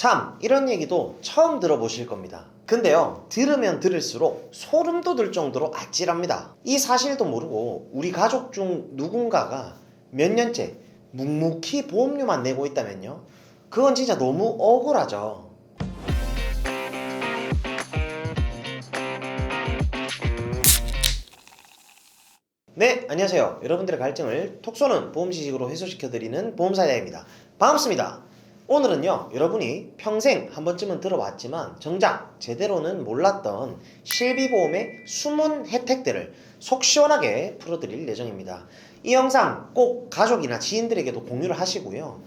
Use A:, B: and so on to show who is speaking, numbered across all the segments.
A: 참 이런 얘기도 처음 들어보실 겁니다. 근데요, 들으면 들을수록 소름 돋을 정도로 아찔합니다. 이 사실도 모르고 우리 가족 중 누군가가 몇 년째 묵묵히 보험료만 내고 있다면요, 그건 진짜 너무 억울하죠. 네, 안녕하세요. 여러분들의 갈증을 톡 쏘는 보험 지식으로 해소시켜드리는 보험사야입니다. 반갑습니다. 오늘은요, 여러분이 평생 한 번쯤은 들어봤지만 정작 제대로는 몰랐던 실비보험의 숨은 혜택들을 속 시원하게 풀어드릴 예정입니다. 이 영상 꼭 가족이나 지인들에게도 공유를 하시고요.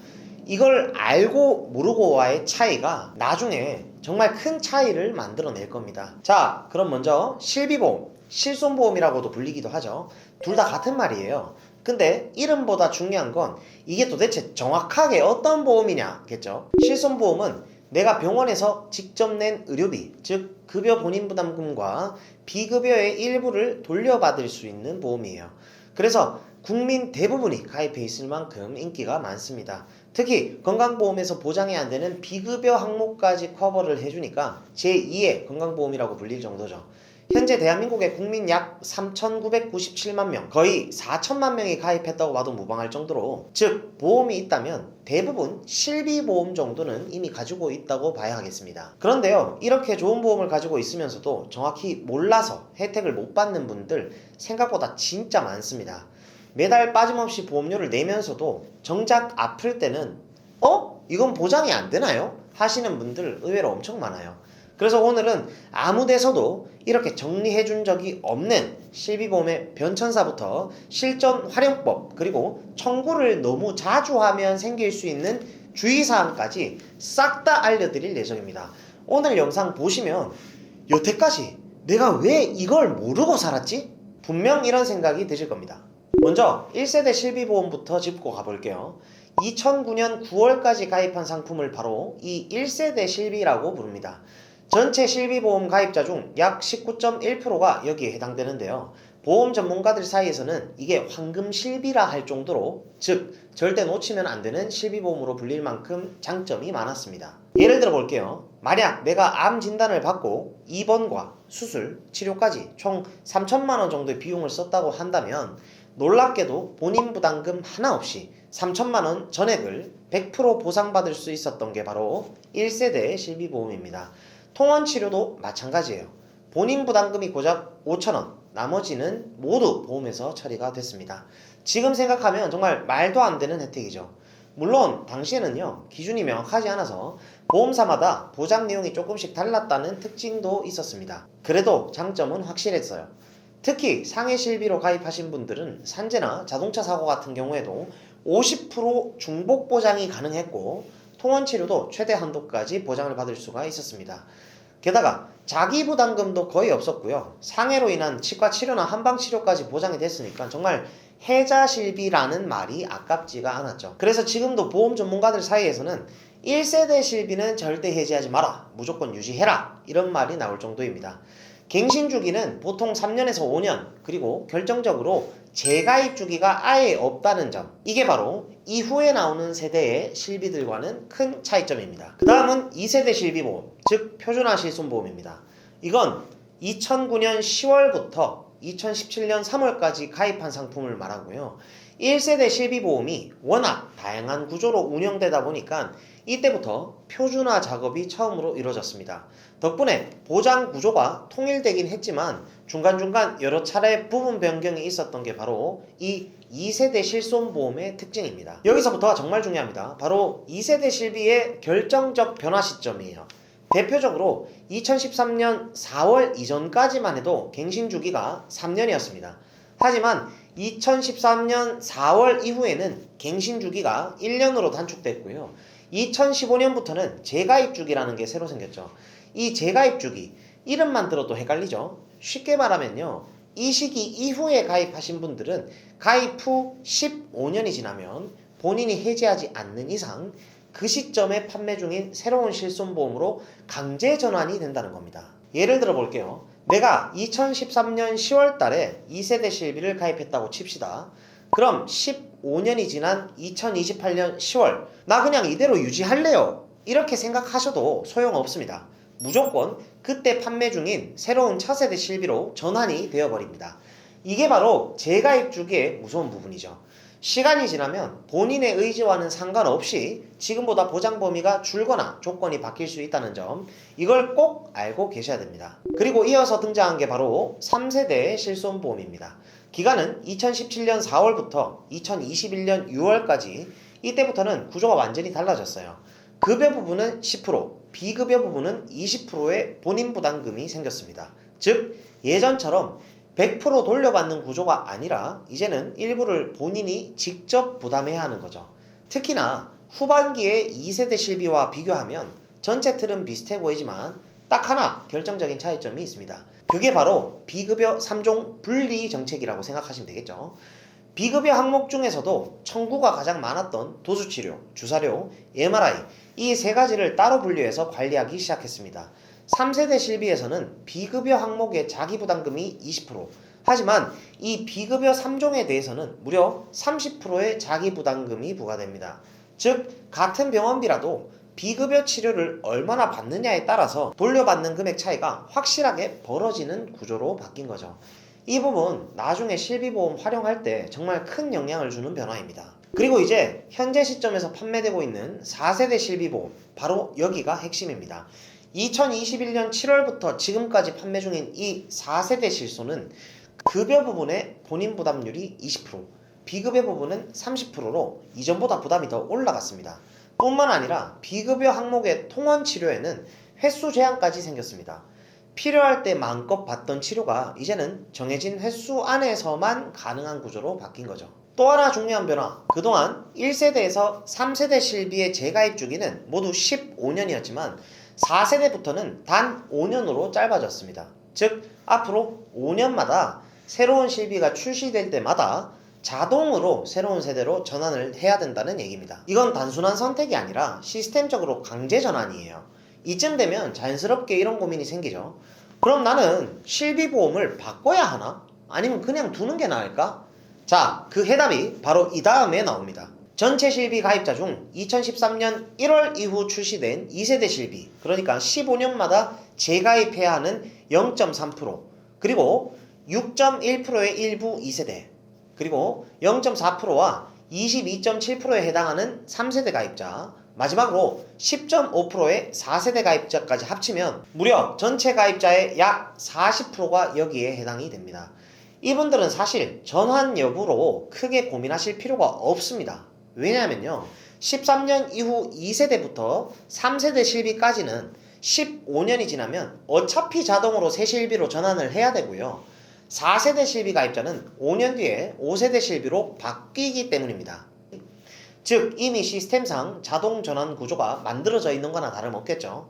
A: 이걸 알고 모르고와의 차이가 나중에 정말 큰 차이를 만들어낼 겁니다. 자, 그럼 먼저 실비보험, 실손보험이라고도 불리기도 하죠. 둘 다 같은 말이에요. 근데 이름보다 중요한 건 이게 도대체 정확하게 어떤 보험이냐겠죠. 실손보험은 내가 병원에서 직접 낸 의료비, 즉 급여 본인부담금과 비급여의 일부를 돌려받을 수 있는 보험이에요. 그래서 국민 대부분이 가입해 있을 만큼 인기가 많습니다. 특히 건강보험에서 보장이 안 되는 비급여 항목까지 커버를 해주니까 제2의 건강보험이라고 불릴 정도죠. 현재 대한민국의 국민 약 3,997만 명, 거의 4천만 명이 가입했다고 봐도 무방할 정도로, 즉 보험이 있다면 대부분 실비보험 정도는 이미 가지고 있다고 봐야 하겠습니다. 그런데요, 이렇게 좋은 보험을 가지고 있으면서도 정확히 몰라서 혜택을 못 받는 분들 생각보다 진짜 많습니다. 매달 빠짐없이 보험료를 내면서도 정작 아플 때는 이건 보장이 안 되나요? 하시는 분들 의외로 엄청 많아요. 그래서 오늘은 아무 데서도 이렇게 정리해 준 적이 없는 실비보험의 변천사부터 실전 활용법, 그리고 청구를 너무 자주 하면 생길 수 있는 주의사항까지 싹 다 알려드릴 예정입니다. 오늘 영상 보시면 여태까지 내가 왜 이걸 모르고 살았지? 분명 이런 생각이 드실 겁니다. 먼저 1세대 실비보험부터 짚고 가볼게요. 2009년 9월까지 가입한 상품을 바로 이 1세대 실비라고 부릅니다. 전체 실비보험 가입자 중 약 19.1%가 여기에 해당되는데요. 보험 전문가들 사이에서는 이게 황금 실비라 할 정도로, 즉 절대 놓치면 안 되는 실비보험으로 불릴 만큼 장점이 많았습니다. 예를 들어 볼게요. 만약 내가 암 진단을 받고 입원과 수술, 치료까지 총 3천만 원 정도의 비용을 썼다고 한다면 놀랍게도 본인 부담금 하나 없이 3천만 원 전액을 100% 보상받을 수 있었던 게 바로 1세대 실비보험입니다. 통원 치료도 마찬가지예요. 본인 부담금이 고작 5,000원, 나머지는 모두 보험에서 처리가 됐습니다. 지금 생각하면 정말 말도 안 되는 혜택이죠. 물론 당시에는요, 기준이 명확하지 않아서 보험사마다 보장 내용이 조금씩 달랐다는 특징도 있었습니다. 그래도 장점은 확실했어요. 특히 상해 실비로 가입하신 분들은 산재나 자동차 사고 같은 경우에도 50% 중복 보장이 가능했고, 통원 치료도 최대 한도까지 보장을 받을 수가 있었습니다. 게다가 자기 부담금도 거의 없었고요. 상해로 인한 치과 치료나 한방 치료까지 보장이 됐으니까 정말 해자실비라는 말이 아깝지가 않았죠. 그래서 지금도 보험 전문가들 사이에서는 1세대 실비는 절대 해지하지 마라, 무조건 유지해라, 이런 말이 나올 정도입니다. 갱신 주기는 보통 3년에서 5년, 그리고 결정적으로 재가입 주기가 아예 없다는 점, 이게 바로 이후에 나오는 세대의 실비들과는 큰 차이점입니다. 그 다음은 2세대 실비보험, 즉 표준화 실손보험입니다. 이건 2009년 10월부터 2017년 3월까지 가입한 상품을 말하고요. 1세대 실비보험이 워낙 다양한 구조로 운영되다 보니까 이때부터 표준화 작업이 처음으로 이루어졌습니다. 덕분에 보장 구조가 통일되긴 했지만 중간중간 여러 차례 부분 변경이 있었던 게 바로 이 2세대 실손보험의 특징입니다. 여기서부터가 정말 중요합니다. 바로 2세대 실비의 결정적 변화 시점이에요. 대표적으로 2013년 4월 이전까지만 해도 갱신 주기가 3년이었습니다. 하지만 2013년 4월 이후에는 갱신 주기가 1년으로 단축됐고요. 2015년부터는 재가입 주기라는 게 새로 생겼죠. 이 재가입 주기, 이름만 들어도 헷갈리죠. 쉽게 말하면요, 이 시기 이후에 가입하신 분들은 가입 후 15년이 지나면 본인이 해지하지 않는 이상 그 시점에 판매 중인 새로운 실손보험으로 강제 전환이 된다는 겁니다. 예를 들어 볼게요. 내가 2013년 10월 달에 2세대 실비를 가입했다고 칩시다. 그럼 15년이 지난 2028년 10월, 나 그냥 이대로 유지할래요 이렇게 생각하셔도 소용없습니다. 무조건 그때 판매 중인 새로운 차세대 실비로 전환이 되어버립니다. 이게 바로 재가입 주기의 무서운 부분이죠. 시간이 지나면 본인의 의지와는 상관없이 지금보다 보장 범위가 줄거나 조건이 바뀔 수 있다는 점, 이걸 꼭 알고 계셔야 됩니다. 그리고 이어서 등장한 게 바로 3세대 실손보험입니다. 기간은 2017년 4월부터 2021년 6월까지. 이때부터는 구조가 완전히 달라졌어요. 급여 부분은 10%, 비급여 부분은 20%의 본인 부담금이 생겼습니다. 즉 예전처럼 100% 돌려받는 구조가 아니라 이제는 일부를 본인이 직접 부담해야 하는 거죠. 특히나 후반기의 2세대 실비와 비교하면 전체 틀은 비슷해 보이지만 딱 하나 결정적인 차이점이 있습니다. 그게 바로 비급여 3종 분리 정책이라고 생각하시면 되겠죠. 비급여 항목 중에서도 청구가 가장 많았던 도수치료, 주사료, MRI 이 세 가지를 따로 분류해서 관리하기 시작했습니다. 3세대 실비에서는 비급여 항목의 자기부담금이 20%, 하지만 이 비급여 3종에 대해서는 무려 30%의 자기부담금이 부과됩니다. 즉 같은 병원비라도 비급여 치료를 얼마나 받느냐에 따라서 돌려받는 금액 차이가 확실하게 벌어지는 구조로 바뀐 거죠. 이 부분 나중에 실비보험 활용할 때 정말 큰 영향을 주는 변화입니다. 그리고 이제 현재 시점에서 판매되고 있는 4세대 실비보험, 바로 여기가 핵심입니다. 2021년 7월부터 지금까지 판매 중인 이 4세대 실손은 급여 부분의 본인 부담률이 20%, 비급여 부분은 30%로 이전보다 부담이 더 올라갔습니다. 뿐만 아니라 비급여 항목의 통원 치료에는 횟수 제한까지 생겼습니다. 필요할 때 마음껏 받던 치료가 이제는 정해진 횟수 안에서만 가능한 구조로 바뀐 거죠. 또 하나 중요한 변화, 그동안 1세대에서 3세대 실비의 재가입 주기는 모두 15년이었지만 4세대부터는 단 5년으로 짧아졌습니다. 즉 앞으로 5년마다 새로운 실비가 출시될 때마다 자동으로 새로운 세대로 전환을 해야 된다는 얘기입니다. 이건 단순한 선택이 아니라 시스템적으로 강제 전환이에요. 이쯤 되면 자연스럽게 이런 고민이 생기죠. 그럼 나는 실비보험을 바꿔야 하나? 아니면 그냥 두는 게 나을까? 자, 그 해답이 바로 이 다음에 나옵니다. 전체 실비 가입자 중 2013년 1월 이후 출시된 2세대 실비, 그러니까 15년마다 재가입해야 하는 0.3%, 그리고 6.1%의 일부 2세대, 그리고 0.4%와 22.7%에 해당하는 3세대 가입자, 마지막으로 10.5%의 4세대 가입자까지 합치면 무려 전체 가입자의 약 40%가 여기에 해당이 됩니다. 이분들은 사실 전환 여부로 크게 고민하실 필요가 없습니다. 왜냐하면요, 13년 이후 2세대부터 3세대 실비까지는 15년이 지나면 어차피 자동으로 새 실비로 전환을 해야 되고요, 4세대 실비 가입자는 5년 뒤에 5세대 실비로 바뀌기 때문입니다. 즉 이미 시스템상 자동 전환 구조가 만들어져 있는 거나 다름없겠죠.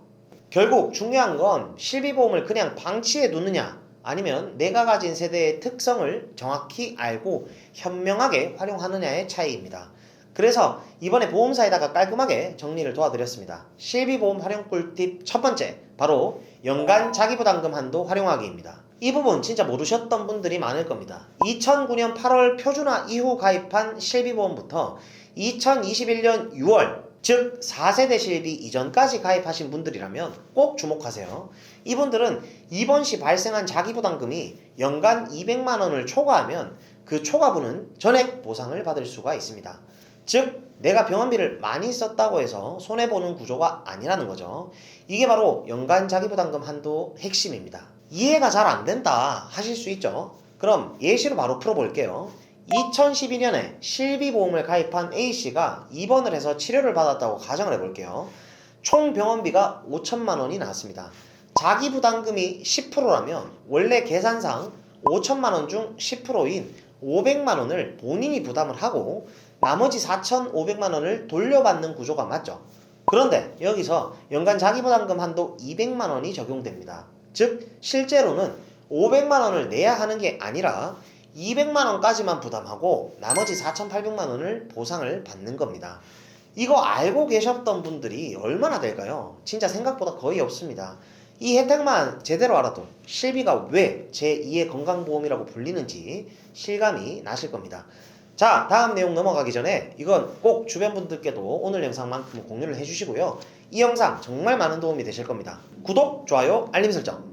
A: 결국 중요한 건 실비보험을 그냥 방치해 두느냐, 아니면 내가 가진 세대의 특성을 정확히 알고 현명하게 활용하느냐의 차이입니다. 그래서 이번에 보험사에다가 깔끔하게 정리를 도와드렸습니다. 실비보험 활용 꿀팁 첫 번째, 바로 연간 자기부담금 한도 활용하기입니다. 이 부분 진짜 모르셨던 분들이 많을 겁니다. 2009년 8월 표준화 이후 가입한 실비보험부터 2021년 6월, 즉 4세대 실비 이전까지 가입하신 분들이라면 꼭 주목하세요. 이분들은 입원 시 발생한 자기부담금이 연간 200만원을 초과하면 그 초과분은 전액 보상을 받을 수가 있습니다. 즉 내가 병원비를 많이 썼다고 해서 손해보는 구조가 아니라는 거죠. 이게 바로 연간 자기부담금 한도 핵심입니다. 이해가 잘 안된다 하실 수 있죠. 그럼 예시로 바로 풀어볼게요. 2012년에 실비보험을 가입한 A씨가 입원을 해서 치료를 받았다고 가정을 해볼게요. 총 병원비가 5천만원이 나왔습니다. 자기부담금이 10%라면 원래 계산상 5천만원 중 10%인 500만원을 본인이 부담을 하고 나머지 4,500만원을 돌려받는 구조가 맞죠. 그런데 여기서 연간 자기부담금 한도 200만원이 적용됩니다. 즉 실제로는 500만원을 내야 하는 게 아니라 200만원까지만 부담하고 나머지 4,800만원을 보상을 받는 겁니다. 이거 알고 계셨던 분들이 얼마나 될까요? 진짜 생각보다 거의 없습니다. 이 혜택만 제대로 알아도 실비가 왜 제2의 건강보험이라고 불리는지 실감이 나실 겁니다. 자, 다음 내용 넘어가기 전에 이건 꼭 주변 분들께도 오늘 영상만큼 공유를 해주시고요. 이 영상 정말 많은 도움이 되실 겁니다. 구독, 좋아요, 알림 설정.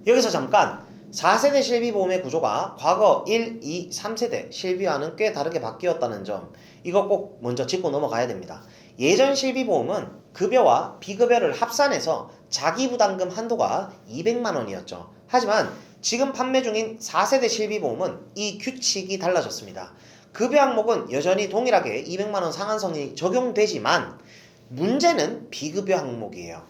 A: 여기서 잠깐 4세대 실비보험의 구조가 과거 1, 2, 3세대 실비와는 꽤 다르게 바뀌었다는 점, 이거 꼭 먼저 짚고 넘어가야 됩니다. 예전 실비보험은 급여와 비급여를 합산해서 자기부담금 한도가 200만원이었죠. 하지만 지금 판매 중인 4세대 실비보험은 이 규칙이 달라졌습니다. 급여 항목은 여전히 동일하게 200만원 상한선이 적용되지만 문제는 비급여 항목이에요.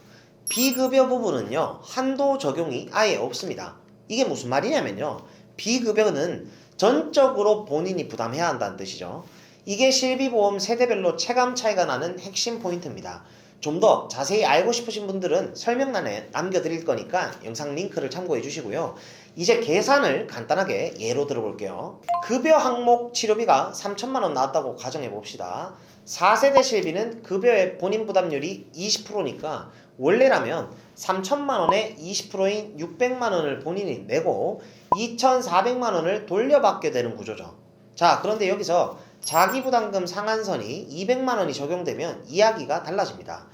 A: 비급여 부분은요, 한도 적용이 아예 없습니다. 이게 무슨 말이냐면요, 비급여는 전적으로 본인이 부담해야 한다는 뜻이죠. 이게 실비보험 세대별로 체감 차이가 나는 핵심 포인트입니다. 좀 더 자세히 알고 싶으신 분들은 설명란에 남겨드릴 거니까 영상 링크를 참고해 주시고요. 이제 계산을 간단하게 예로 들어볼게요. 급여 항목 치료비가 3천만원 나왔다고 가정해 봅시다. 4세대 실비는 급여의 본인 부담률이 20%니까 원래라면 3천만원에 20%인 600만원을 본인이 내고 2,400만원을 돌려받게 되는 구조죠. 자, 그런데 여기서 자기부담금 상한선이 200만원이 적용되면 이야기가 달라집니다.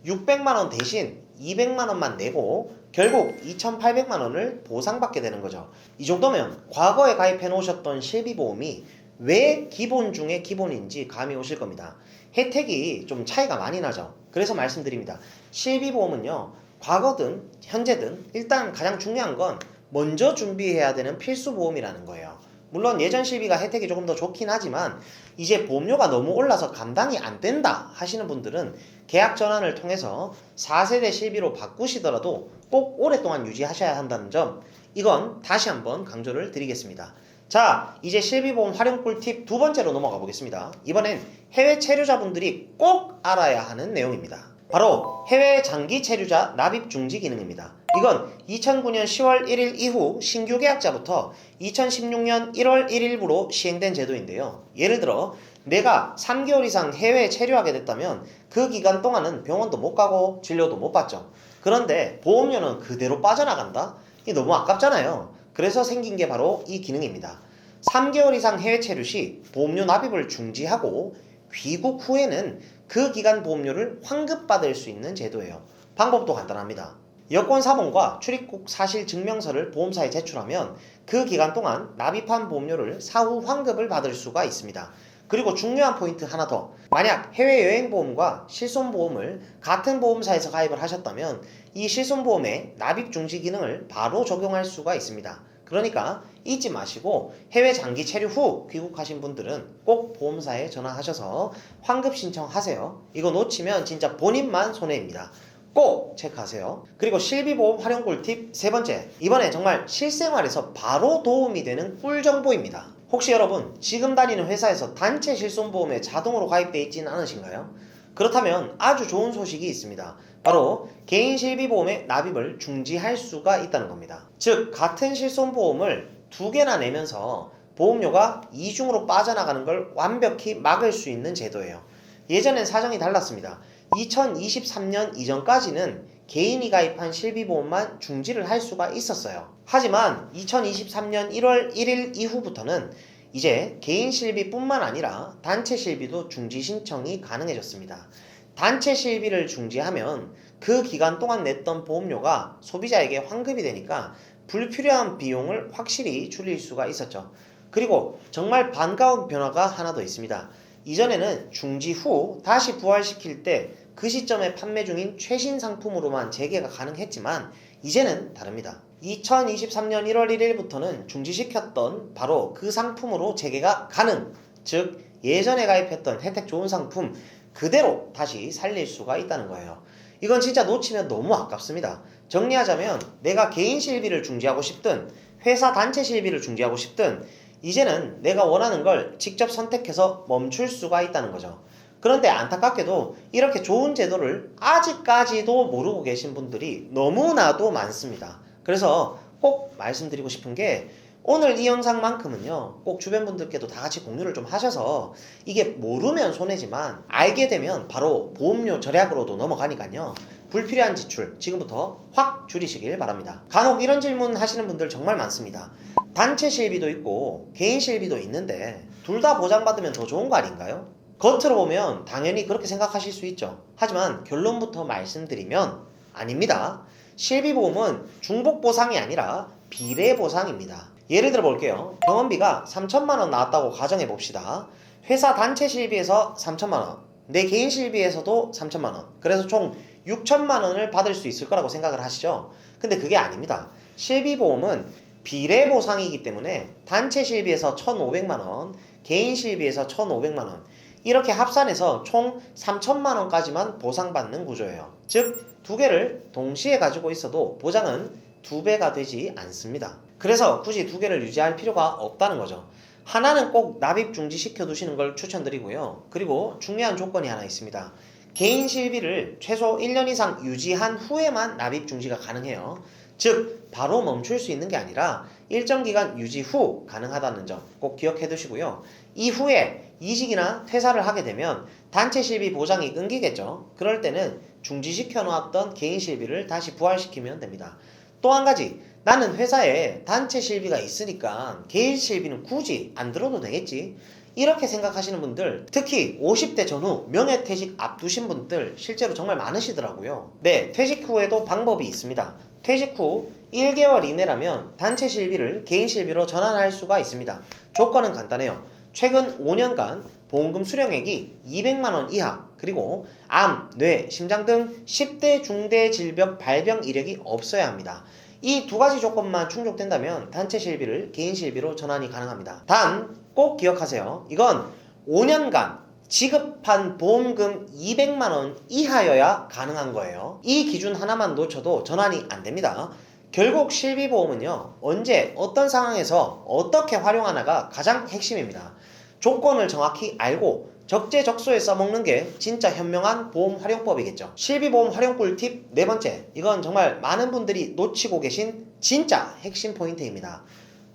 A: 600만원 대신 200만원만 내고 결국 2,800만원을 보상받게 되는 거죠. 이 정도면 과거에 가입해 놓으셨던 실비보험이 왜 기본 중에 기본인지 감이 오실 겁니다. 혜택이 좀 차이가 많이 나죠. 그래서 말씀드립니다. 실비보험은요, 과거든 현재든 일단 가장 중요한 건 먼저 준비해야 되는 필수 보험이라는 거예요. 물론 예전 실비가 혜택이 조금 더 좋긴 하지만 이제 보험료가 너무 올라서 감당이 안 된다 하시는 분들은 계약 전환을 통해서 4세대 실비로 바꾸시더라도 꼭 오랫동안 유지하셔야 한다는 점, 이건 다시 한번 강조를 드리겠습니다. 자, 이제 실비보험 활용 꿀팁 두 번째로 넘어가 보겠습니다. 이번엔 해외 체류자분들이 꼭 알아야 하는 내용입니다. 바로 해외 장기 체류자 납입 중지 기능입니다. 이건 2009년 10월 1일 이후 신규 계약자부터 2016년 1월 1일부로 시행된 제도인데요. 예를 들어 내가 3개월 이상 해외에 체류하게 됐다면 그 기간 동안은 병원도 못 가고 진료도 못 받죠. 그런데 보험료는 그대로 빠져나간다? 이게 너무 아깝잖아요. 그래서 생긴 게 바로 이 기능입니다. 3개월 이상 해외 체류 시 보험료 납입을 중지하고 귀국 후에는 그 기간 보험료를 환급받을 수 있는 제도예요. 방법도 간단합니다. 여권 사본과 출입국 사실 증명서를 보험사에 제출하면 그 기간 동안 납입한 보험료를 사후 환급을 받을 수가 있습니다. 그리고 중요한 포인트 하나 더. 만약 해외여행보험과 실손보험을 같은 보험사에서 가입을 하셨다면 이 실손보험에 납입 중지 기능을 바로 적용할 수가 있습니다. 그러니까 잊지 마시고 해외 장기 체류 후 귀국하신 분들은 꼭 보험사에 전화하셔서 환급 신청하세요. 이거 놓치면 진짜 본인만 손해입니다. 꼭 체크하세요. 그리고 실비보험 활용 꿀팁 세 번째, 이번에 정말 실생활에서 바로 도움이 되는 꿀 정보입니다. 혹시 여러분 지금 다니는 회사에서 단체 실손보험에 자동으로 가입되어 있지는 않으신가요? 그렇다면 아주 좋은 소식이 있습니다. 바로 개인 실비보험의 납입을 중지할 수가 있다는 겁니다. 즉 같은 실손보험을 두 개나 내면서 보험료가 이중으로 빠져나가는 걸 완벽히 막을 수 있는 제도예요. 예전엔 사정이 달랐습니다. 2023년 이전까지는 개인이 가입한 실비보험만 중지를 할 수가 있었어요. 하지만 2023년 1월 1일 이후부터는 이제 개인 실비뿐만 아니라 단체 실비도 중지 신청이 가능해졌습니다. 단체 실비를 중지하면 그 기간 동안 냈던 보험료가 소비자에게 환급이 되니까 불필요한 비용을 확실히 줄일 수가 있었죠. 그리고 정말 반가운 변화가 하나 더 있습니다. 이전에는 중지 후 다시 부활시킬 때 그 시점에 판매 중인 최신 상품으로만 재개가 가능했지만 이제는 다릅니다. 2023년 1월 1일부터는 중지시켰던 바로 그 상품으로 재개가 가능, 즉 예전에 가입했던 혜택 좋은 상품 그대로 다시 살릴 수가 있다는 거예요. 이건 진짜 놓치면 너무 아깝습니다. 정리하자면 내가 개인 실비를 중지하고 싶든 회사 단체 실비를 중지하고 싶든 이제는 내가 원하는 걸 직접 선택해서 멈출 수가 있다는 거죠. 그런데 안타깝게도 이렇게 좋은 제도를 아직까지도 모르고 계신 분들이 너무나도 많습니다. 그래서 꼭 말씀드리고 싶은 게 오늘 이 영상만큼은요, 꼭 주변 분들께도 다 같이 공유를 좀 하셔서 이게 모르면 손해지만 알게 되면 바로 보험료 절약으로도 넘어가니까요. 불필요한 지출 지금부터 확 줄이시길 바랍니다. 간혹 이런 질문 하시는 분들 정말 많습니다. 단체 실비도 있고 개인 실비도 있는데 둘 다 보장받으면 더 좋은 거 아닌가요? 겉으로 보면 당연히 그렇게 생각하실 수 있죠. 하지만 결론부터 말씀드리면 아닙니다. 실비보험은 중복 보상이 아니라 비례 보상입니다. 예를 들어 볼게요. 병원비가 3천만 원 나왔다고 가정해 봅시다. 회사 단체 실비에서 3천만 원, 내 개인 실비에서도 3천만 원. 그래서 총 6천만 원을 받을 수 있을 거라고 생각을 하시죠. 근데 그게 아닙니다. 실비보험은 비례 보상이기 때문에 단체 실비에서 1,500만 원, 개인 실비에서 1,500만 원 이렇게 합산해서 총 3천만 원까지만 보상받는 구조예요. 즉, 두 개를 동시에 가지고 있어도 보장은 2배가 되지 않습니다. 그래서 굳이 두 개를 유지할 필요가 없다는 거죠. 하나는 꼭 납입 중지시켜 두시는 걸 추천드리고요. 그리고 중요한 조건이 하나 있습니다. 개인 실비를 최소 1년 이상 유지한 후에만 납입 중지가 가능해요. 즉, 바로 멈출 수 있는 게 아니라 일정 기간 유지 후 가능하다는 점 꼭 기억해 두시고요. 이후에 이직이나 퇴사를 하게 되면 단체 실비 보장이 끊기겠죠. 그럴 때는 중지시켜 놓았던 개인 실비를 다시 부활시키면 됩니다. 또 한 가지, 나는 회사에 단체 실비가 있으니까 개인 실비는 굳이 안 들어도 되겠지. 이렇게 생각하시는 분들, 특히 50대 전후 명예퇴직 앞두신 분들 실제로 정말 많으시더라고요. 네, 퇴직 후에도 방법이 있습니다. 퇴직 후 1개월 이내라면 단체 실비를 개인 실비로 전환할 수가 있습니다. 조건은 간단해요. 최근 5년간 보험금 수령액이 200만원 이하, 그리고 암, 뇌, 심장 등 10대 중대 질병 발병 이력이 없어야 합니다. 이 두 가지 조건만 충족된다면 단체 실비를 개인 실비로 전환이 가능합니다. 단, 꼭 기억하세요. 이건 5년간 지급한 보험금 200만원 이하여야 가능한 거예요. 이 기준 하나만 놓쳐도 전환이 안 됩니다. 결국 실비보험은요, 언제 어떤 상황에서 어떻게 활용하나가 가장 핵심입니다. 조건을 정확히 알고 적재적소에 써먹는 게 진짜 현명한 보험 활용법이겠죠. 실비보험 활용 꿀팁 네 번째, 이건 정말 많은 분들이 놓치고 계신 진짜 핵심 포인트입니다.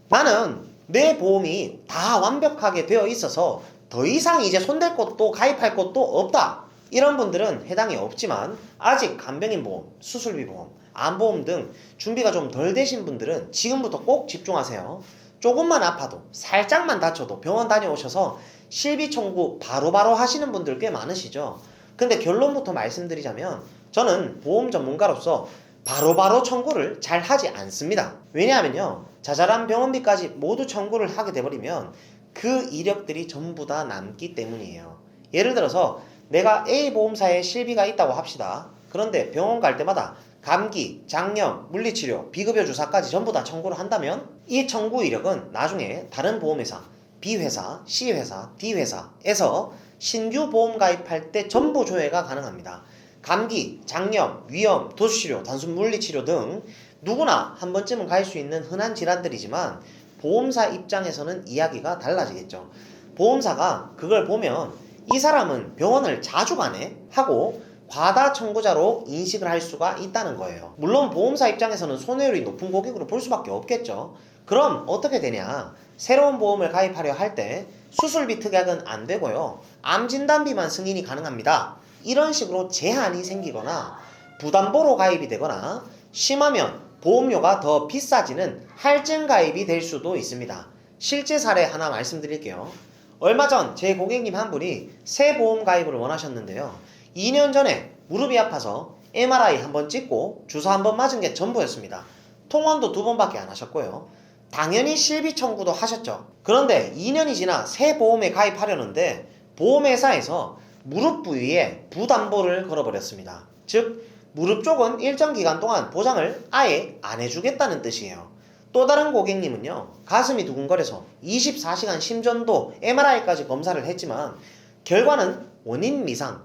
A: 나는 내 보험이 다 완벽하게 되어 있어서 더 이상 이제 손댈 것도 가입할 것도 없다. 이런 분들은 해당이 없지만 아직 간병인 보험, 수술비 보험, 암보험 등 준비가 좀 덜 되신 분들은 지금부터 꼭 집중하세요. 조금만 아파도, 살짝만 다쳐도 병원 다녀오셔서 실비 청구 바로바로 하시는 분들 꽤 많으시죠. 근데 결론부터 말씀드리자면 저는 보험 전문가로서 바로바로 청구를 잘 하지 않습니다. 왜냐하면요, 자잘한 병원비까지 모두 청구를 하게 돼버리면 그 이력들이 전부 다 남기 때문이에요. 예를 들어서 내가 A 보험사에 실비가 있다고 합시다. 그런데 병원 갈 때마다 감기, 장염, 물리치료, 비급여 주사까지 전부 다 청구를 한다면 이 청구 이력은 나중에 다른 보험회사, B회사, C회사, D회사에서 신규 보험 가입할 때 전부 조회가 가능합니다. 감기, 장염, 위염, 도수치료, 단순 물리치료 등 누구나 한 번쯤은 갈 수 있는 흔한 질환들이지만 보험사 입장에서는 이야기가 달라지겠죠. 보험사가 그걸 보면 이 사람은 병원을 자주 가네? 하고 과다 청구자로 인식을 할 수가 있다는 거예요. 물론 보험사 입장에서는 손해율이 높은 고객으로 볼 수밖에 없겠죠. 그럼 어떻게 되냐? 새로운 보험을 가입하려 할 때 수술비 특약은 안 되고요. 암 진단비만 승인이 가능합니다. 이런 식으로 제한이 생기거나 부담보로 가입이 되거나 심하면 보험료가 더 비싸지는 할증 가입이 될 수도 있습니다. 실제 사례 하나 말씀드릴게요. 얼마 전 제 고객님 한 분이 새 보험 가입을 원하셨는데요. 2년 전에 무릎이 아파서 MRI 한번 찍고 주사 한번 맞은 게 전부였습니다. 통원도 2번밖에 안 하셨고요. 당연히 실비 청구도 하셨죠. 그런데 2년이 지나 새 보험에 가입하려는데 보험회사에서 무릎 부위에 부담보를 걸어버렸습니다. 즉, 무릎 쪽은 일정 기간 동안 보장을 아예 안 해주겠다는 뜻이에요. 또 다른 고객님은요, 가슴이 두근거려서 24시간 심전도 MRI까지 검사를 했지만 결과는 원인 미상,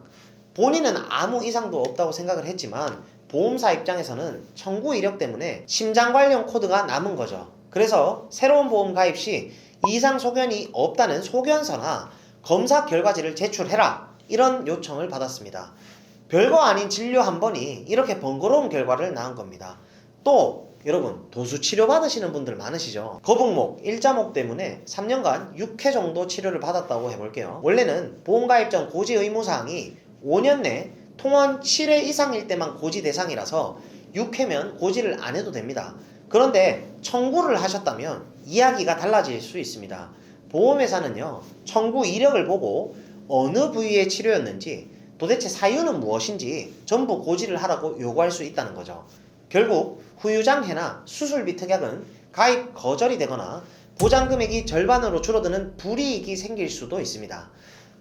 A: 본인은 아무 이상도 없다고 생각을 했지만 보험사 입장에서는 청구 이력 때문에 심장 관련 코드가 남은 거죠. 그래서 새로운 보험 가입 시 이상 소견이 없다는 소견서나 검사 결과지를 제출해라, 이런 요청을 받았습니다. 별거 아닌 진료 한 번이 이렇게 번거로운 결과를 낳은 겁니다. 또 여러분, 도수 치료 받으시는 분들 많으시죠? 거북목, 일자목 때문에 3년간 6회 정도 치료를 받았다고 해볼게요. 원래는 보험가입 전 고지 의무사항이 5년 내 통원 7회 이상일 때만 고지 대상이라서 6회면 고지를 안 해도 됩니다. 그런데 청구를 하셨다면 이야기가 달라질 수 있습니다. 보험회사는요, 청구 이력을 보고 어느 부위의 치료였는지 도대체 사유는 무엇인지 전부 고지를 하라고 요구할 수 있다는 거죠. 결국 후유장해나 수술비 특약은 가입 거절이 되거나 보장금액이 절반으로 줄어드는 불이익이 생길 수도 있습니다.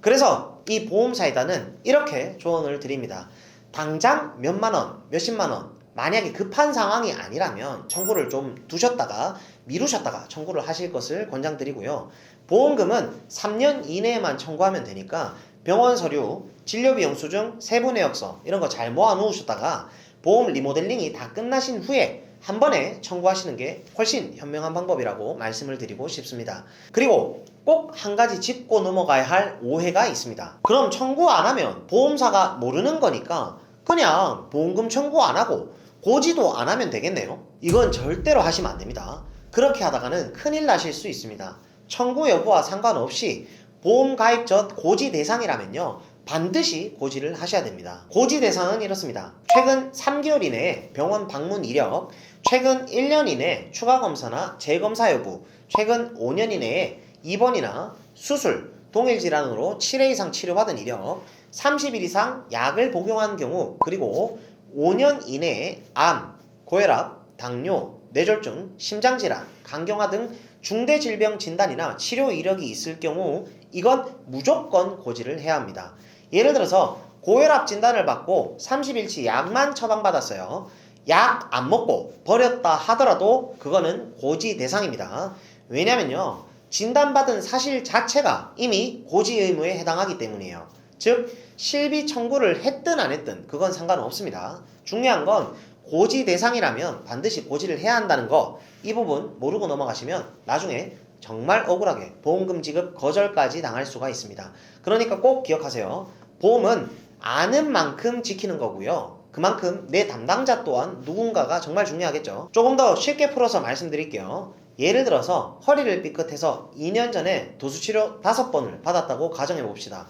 A: 그래서 이 보험사이다는 이렇게 조언을 드립니다. 당장 몇만원, 몇십만원, 만약에 급한 상황이 아니라면 청구를 좀 두셨다가 미루셨다가 청구를 하실 것을 권장드리고요. 보험금은 3년 이내에만 청구하면 되니까 병원 서류, 진료비 영수증, 세부내역서 이런 거 잘 모아 놓으셨다가 보험 리모델링이 다 끝나신 후에 한 번에 청구하시는 게 훨씬 현명한 방법이라고 말씀을 드리고 싶습니다. 그리고 꼭 한 가지 짚고 넘어가야 할 오해가 있습니다. 그럼 청구 안 하면 보험사가 모르는 거니까 그냥 보험금 청구 안 하고 고지도 안 하면 되겠네요. 이건 절대로 하시면 안 됩니다. 그렇게 하다가는 큰일 나실 수 있습니다. 청구 여부와 상관없이 보험 가입 전 고지 대상이라면요, 반드시 고지를 하셔야 됩니다. 고지 대상은 이렇습니다. 최근 3개월 이내에 병원 방문 이력, 최근 1년 이내 추가 검사나 재검사 여부, 최근 5년 이내에 입원이나 수술, 동일 질환으로 7회 이상 치료받은 이력, 30일 이상 약을 복용한 경우, 그리고 5년 이내에 암, 고혈압, 당뇨, 뇌졸중, 심장질환, 간경화 등 중대 질병 진단이나 치료 이력이 있을 경우 이건 무조건 고지를 해야 합니다. 예를 들어서 고혈압 진단을 받고 30일치 약만 처방받았어요. 약 안 먹고 버렸다 하더라도 그거는 고지 대상입니다. 왜냐면요, 진단받은 사실 자체가 이미 고지 의무에 해당하기 때문이에요. 즉 실비 청구를 했든 안 했든 그건 상관없습니다. 중요한 건 고지 대상이라면 반드시 고지를 해야 한다는 거, 이 부분 모르고 넘어가시면 나중에 정말 억울하게 보험금 지급 거절까지 당할 수가 있습니다. 그러니까 꼭 기억하세요. 보험은 아는 만큼 지키는 거고요. 그만큼 내 담당자 또한 누군가가 정말 중요하겠죠. 조금 더 쉽게 풀어서 말씀드릴게요. 예를 들어서 허리를 삐끗해서 2년 전에 도수치료 5번을 받았다고 가정해 봅시다.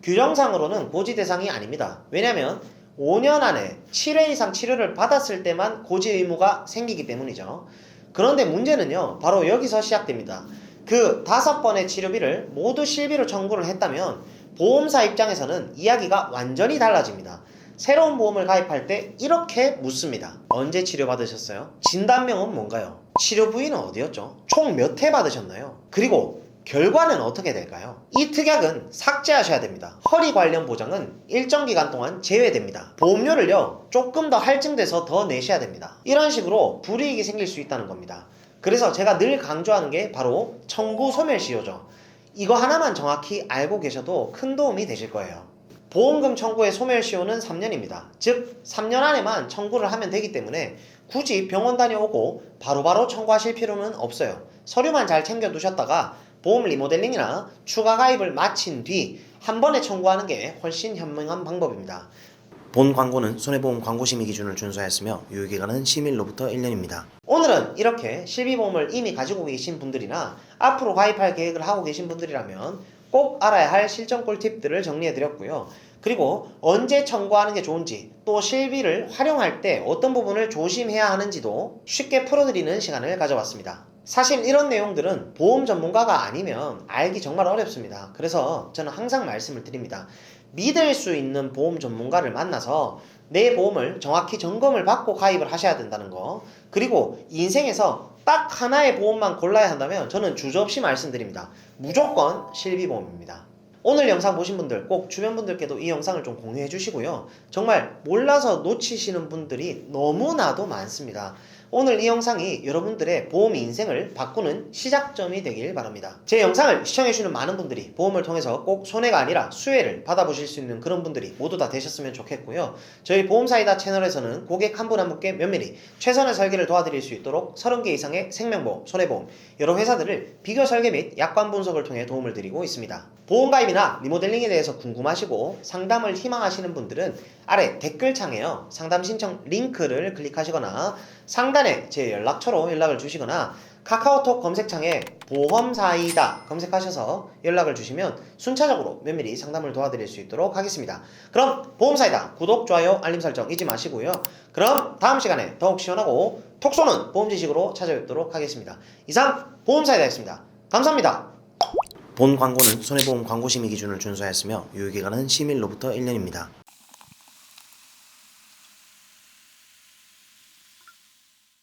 A: 규정상으로는 고지 대상이 아닙니다. 왜냐면 5년 안에 7회 이상 치료를 받았을 때만 고지 의무가 생기기 때문이죠. 그런데 문제는요, 바로 여기서 시작됩니다. 그 5번의 치료비를 모두 실비로 청구를 했다면 보험사 입장에서는 이야기가 완전히 달라집니다. 새로운 보험을 가입할 때 이렇게 묻습니다. 언제 치료받으셨어요? 진단명은 뭔가요? 치료 부위는 어디였죠? 총 몇 회 받으셨나요? 그리고 결과는 어떻게 될까요? 이 특약은 삭제하셔야 됩니다. 허리 관련 보장은 일정 기간 동안 제외됩니다. 보험료를요, 조금 더 할증돼서 더 내셔야 됩니다. 이런 식으로 불이익이 생길 수 있다는 겁니다. 그래서 제가 늘 강조하는 게 바로 청구 소멸시효죠. 이거 하나만 정확히 알고 계셔도 큰 도움이 되실 거예요. 보험금 청구의 소멸시효는 3년입니다. 즉 3년 안에만 청구를 하면 되기 때문에 굳이 병원 다녀오고 바로바로 청구하실 필요는 없어요. 서류만 잘 챙겨두셨다가 보험 리모델링이나 추가 가입을 마친 뒤 한 번에 청구하는 게 훨씬 현명한 방법입니다. 본 광고는 손해보험 광고심의 기준을 준수하였으며 유효기간은 시밀로부터 1년입니다. 오늘은 이렇게 실비보험을 이미 가지고 계신 분들이나 앞으로 가입할 계획을 하고 계신 분들이라면 꼭 알아야 할 실전 꿀팁들을 정리해드렸고요. 그리고 언제 청구하는 게 좋은지, 또 실비를 활용할 때 어떤 부분을 조심해야 하는지도 쉽게 풀어드리는 시간을 가져봤습니다. 사실 이런 내용들은 보험 전문가가 아니면 알기 정말 어렵습니다. 그래서 저는 항상 말씀을 드립니다. 믿을 수 있는 보험 전문가를 만나서 내 보험을 정확히 점검을 받고 가입을 하셔야 된다는 거, 그리고 인생에서 딱 하나의 보험만 골라야 한다면 저는 주저없이 말씀드립니다. 무조건 실비보험입니다. 오늘 영상 보신 분들 꼭 주변 분들께도 이 영상을 좀 공유해 주시고요. 정말 몰라서 놓치시는 분들이 너무나도 많습니다. 오늘 이 영상이 여러분들의 보험 인생을 바꾸는 시작점이 되길 바랍니다. 제 영상을 시청해주시는 많은 분들이 보험을 통해서 꼭 손해가 아니라 수혜를 받아보실 수 있는 그런 분들이 모두 다 되셨으면 좋겠고요. 저희 보험사이다 채널에서는 고객 한 분 한 분께 면밀히 최선의 설계를 도와드릴 수 있도록 30개 이상의 생명보험, 손해보험, 여러 회사들을 비교 설계 및 약관 분석을 통해 도움을 드리고 있습니다. 보험가입이나 리모델링에 대해서 궁금하시고 상담을 희망하시는 분들은 아래 댓글창에요, 상담 신청 링크를 클릭하시거나 상단에 제 연락처로 연락을 주시거나 카카오톡 검색창에 보험사이다 검색하셔서 연락을 주시면 순차적으로 면밀히 상담을 도와드릴 수 있도록 하겠습니다. 그럼 보험사이다 구독, 좋아요, 알림 설정 잊지 마시고요. 그럼 다음 시간에 더욱 시원하고 톡 쏘는 보험 지식으로 찾아뵙도록 하겠습니다. 이상 보험사이다였습니다. 감사합니다. 본 광고는 손해보험 광고심의 기준을 준수하였으며 유효기간은 심의일로부터 1년입니다.